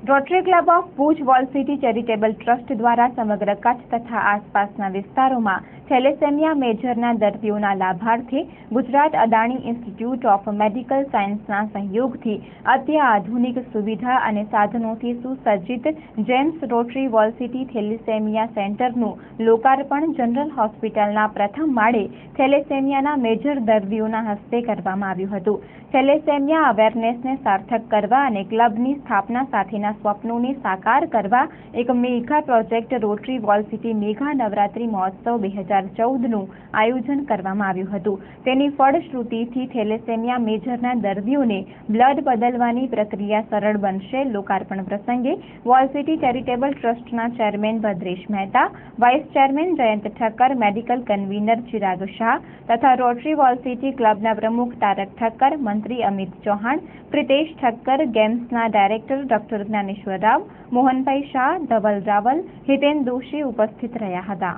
Rotary Club of Bhuj Wall city charitable trust દ્વારા સમગ્ર કચ્છ તથા આસપાસના વિસ્તારોમાં થેલેસેમિયા મેજરના દર્દીઓના લાભાર્થે Gujarat Adani Institute of medical સાયન્સના સહયોગથી અત્યાધુનિક સુવિધા અને સાધનોથી સુસજ્જિત James Rotary wall City thalassemia સેન્ટરનું લોકાર્પણ જનરલ હોસ્પિટલના પ્રથમ માળે થેલેસેમિયાના મેજર દર્દીઓના હસ્તે કરવામાં આવ્યું હતું. થેલેસેમિયા અવેરનેસને સાર્થક કરવા અને ક્લબની સ્થાપના સાથેના સ્વપ્નોને સાકાર કરવા એક mega project rotary wall city mega Navratri મહોત્સવ 2014નું આયોજન કરવામાં આવ્યું હતું. તેની ફળશ્રુતિથી થેલેસેમિયા મેજરના દર્દીઓને બ્લડ બદલવાની પ્રક્રિયા સરળ બનશે. લોકાર્પણ પ્રસંગે વોલ સિટી ચેરિટેબલ ટ્રસ્ટના chairman Bhadresh Mehta, vice chairman Jayant Thakkar, medical convener Chirag Shah તથા રોટરી વોલ સિટી ક્લબના પ્રમુખ તારક ઠક્કર, મંત્રી અમિત ચૌહાણ, પ્રિતેશ ઠક્કર, ગેમ્સના ડાયરેક્ટર ડોક્ટર જ્ઞાનેશ્વર રાવ, મોહનભાઈ શાહ, ધવલ રાવલ, હિતેન દોશી ઉપસ્થિત રહ્યા હતા.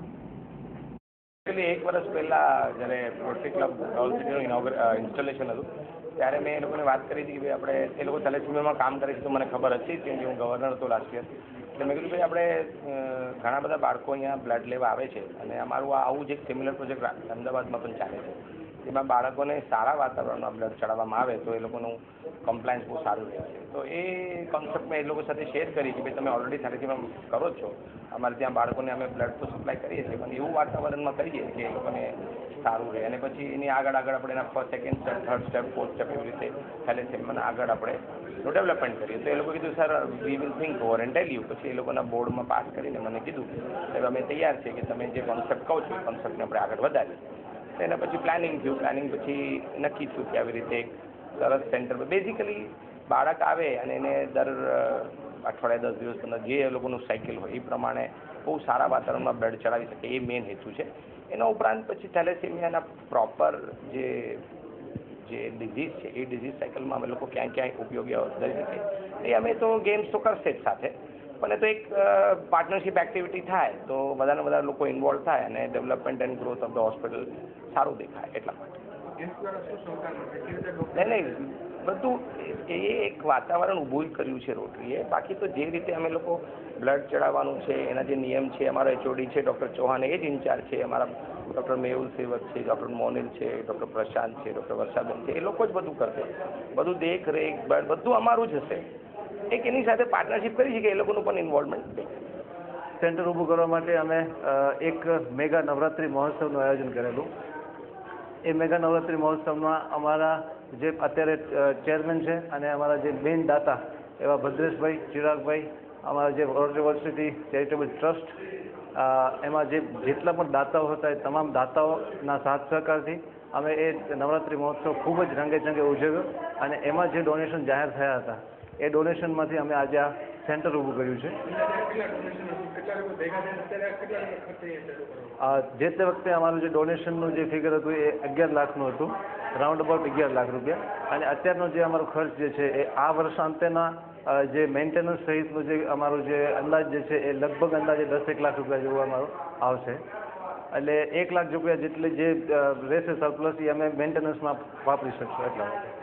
એક વર્ષ પહેલા જ્યારે રોટરી ક્લબ વોલ સિટીનું ઇન્સ્ટોલેશન હતું ત્યારે મેં એ લોકોને વાત કરી હતી કે ભાઈ આપણે એ લોકો થેલેસેમિયામાં કામ કરે છે તો મને ખબર હતી કેમ કે હું ગવર્નર હતો લાસ્ટ યર. એટલે મેં કીધું ભાઈ આપણે ઘણા બધા બાળકો અહીંયા બ્લડ લેવા આવે છે અને અમારું આવું જ એક સિમિલર પ્રોજેક્ટ અમદાવાદમાં પણ ચાલે છે. એમાં બાળકોને સારા વાતાવરણમાં બ્લડ ચડાવવામાં આવે તો એ લોકોનું કમ્પ્લાયન્સ બહુ સારું રહે છે. તો એ કોન્સેપ્ટ મેં એ લોકો સાથે શેર કરી કે ભાઈ તમે ઓલરેડી થેલેસેમિયા કરો છો, અમારે ત્યાં બાળકોને અમે બ્લડ તો સપ્લાય કરીએ છીએ પણ એવું વાતાવરણમાં કરીએ કે એ લોકોને સારું રહે અને પછી એની આગળ આપણે એના first, second step, third step, fourth step એવી રીતે થેલેસેમિયાના આગળ આપણે ડેવલપમેન્ટ કરીએ. તો એ લોકો કીધું sir we will think over and tell you. પછી એ લોકોના બોર્ડમાં પાસ કરીને મને કીધું કે અમે તૈયાર છીએ કે તમે જે કોન્સેપ્ટ કહો છો એ કોન્સેપ્ટને આપણે આગળ વધારીએ. એના પછી પ્લાનિંગ થયું. પ્લાનિંગ પછી નક્કી થયું કે આવી રીતે એક સરસ સેન્ટર બેઝિકલી બાળક આવે અને એને દર અઠવાડિયે 10 દિવસ અંદર જે એ લોકોનું સાયકલ હોય એ પ્રમાણે બહુ સારા વાતાવરણમાં બ્લડ ચડાવી શકે એ મેઇન હેતુ છે. એના ઉપરાંત પછી થેલેસેમિયાના પ્રોપર જે ડિઝીઝ છે એ ડિઝીઝ સાયકલમાં અમે લોકો ક્યાંય ક્યાંય ઉપયોગી કરી શકીએ એ અમે તો ગેમ્સ તો કરશે જ સાથે, પણ એ તો એક પાર્ટનરશિપ એક્ટિવિટી થાય તો વધારે વધારે લોકો ઇન્વોલ્વ થાય અને development and growth of the hospital સારું દેખાય એટલા માટે. નહીં બધું એ એક વાતાવરણ ઊભું કર્યું છે રોટરીએ. બાકી તો જે રીતે અમે લોકો બ્લડ ચડાવવાનું છે એના જે નિયમ છે, અમારા એચઓડી છે ડૉક્ટર ચૌહાણ એ જ ઇન્ચાર્જ છે, અમારા ડૉક્ટર મેહુલ સેવક છે, ડૉક્ટર મોનિલ છે, ડૉક્ટર પ્રશાંત છે, ડૉક્ટર વર્ષાબેન છે, એ લોકો જ બધું કરશે. બધું દેખરેખ બધું અમારું જ હશે. એક એની સાથે પાર્ટનરશિપ કરી છે કે એ લોકોનું પણ ઇન્વોલ્વમેન્ટ. સેન્ટર ઊભું કરવા માટે અમે એક મેગા નવરાત્રિ મહોત્સવનું આયોજન કરેલું. એ મેગા નવરાત્રિ મહોત્સવમાં અમારા જે અત્યારે ચેરમેન છે અને અમારા જે મેઇન દાતા એવા ભદ્રેશભાઈ, ચિરાગભાઈ, અમારા જે rotary wall city charitable trust, એમાં જેટલા પણ દાતાઓ હતા એ તમામ દાતાઓના સાથ સહકારથી અમે એ નવરાત્રિ મહોત્સવ ખૂબ જ રંગે ચંગે ઉજવ્યો અને એમાં જે ડોનેશન જાહેર થયા હતા એ ડોનેશનમાંથી અમે આજે આ સેન્ટર ઊભું કર્યું છે. જે તે વખતે અમારું જે ડોનેશનનું જે ફિગર હતું એ 11 લાખનું હતું, રાઉન્ડ અબાઉટ 11 લાખ રૂપિયા. અને અત્યારનો જે અમારો ખર્ચ જે છે એ આ વર્ષ અંતેના જે મેન્ટેનન્સ સહિતનું જે અમારું જે અંદાજ જે છે એ લગભગ અંદાજે 10-1 લાખ રૂપિયા જેવું અમારું આવશે. એટલે 1 લાખ રૂપિયા જેટલી જે રહેશે સરપ્લસ એ અમે મેન્ટેનન્સમાં વાપરી શકશું એટલા માટે.